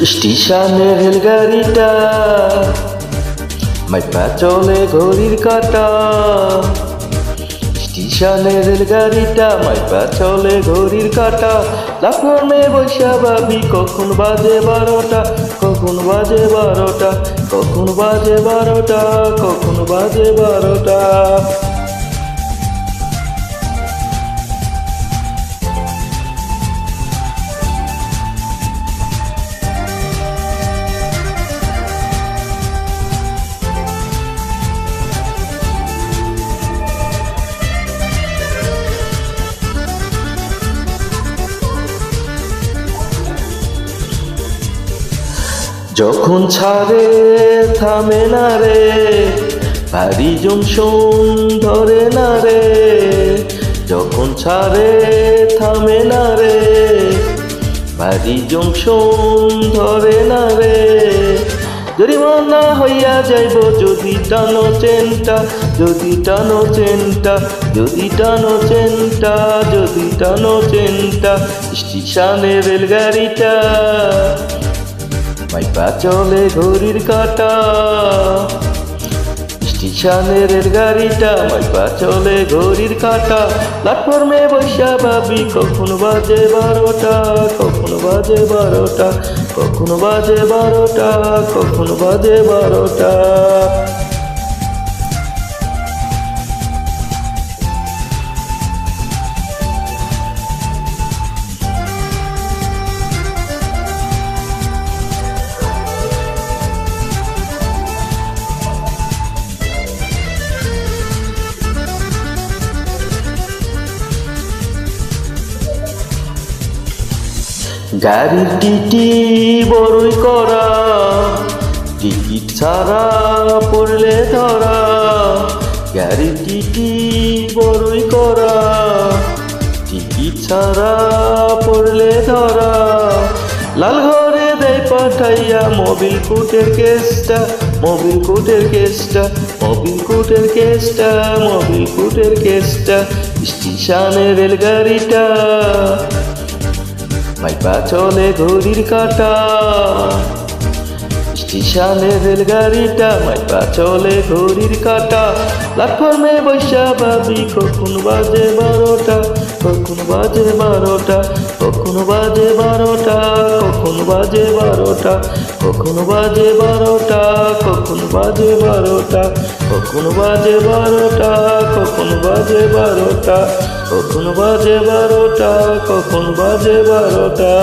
স্টেশনের রেলগাড়িটা মাইপা চলে ঘড়ির কাঁটা। স্টেশনের রেলগাড়িটা মাইপা চলে ঘড়ির কাঁটা। প্ল্যাটফর্মে বৈশা ভাবি কখন বাজে 12টা, কখন বাজে 12টা, কখন বাজে 12টা, কখন বাজে 12টা। যখন ছাড়ে থামে না রে, ভারী জংশন ধরে না রে। যখন ছাড়ে থামে না রে, ভারী জংশন ধরে না রে। জরিমানা হইয়া যাইব যদি টানো চেনটা, যদি টানো চেনটা, যদি টানো চেনটা, যদি টানো চেনটা। স্টেশনের রেলগাড়িটা মাইপা চলে ঘড়ির কাঁটা। স্টেশনের রেলগাড়িটা মাইপা চলে ঘড়ির কাঁটা। প্ল্যাটফর্মে বৈশা ভাবি কখন বাজে 12টা, কখন বাজে 12টা, কখন বাজে 12টা, কখন বাজে 12টা। গাড়ির টিটি বড়ই করা, টিকিট ছাড়া পড়লে ধরা। গাড়ির টিটি বড়ই করা, টিকিট ছাড়া পড়লে ধরা। লাল ঘরে দেয় পাঠাইয়া মোবিল কোর্টের কেসটা, মোবিল কোর্টের কেসটা, মোবিল কোর্টের কেসটা, মোবিল কোর্টের কেসটা। স্টেশনের রেলগাড়িটা মাইপা চলে ঘড়ির কাঁটা। স্টেশনের রেলগাড়িটা মাইপা চলে ঘড়ির কাঁটা। প্ল্যাটফর্মে বৈশা ভাবি কখন বাজে 12টা, কখন বাজে 12টা, কখন বাজে 12টা, কখন বাজে 12টা, কখন বাজে 12টা, কখন বাজে 12টা, কখন বাজে 12টা, কখন বাজে 12টা, কখন বাজে 12টা, কখন বাজে 12টা।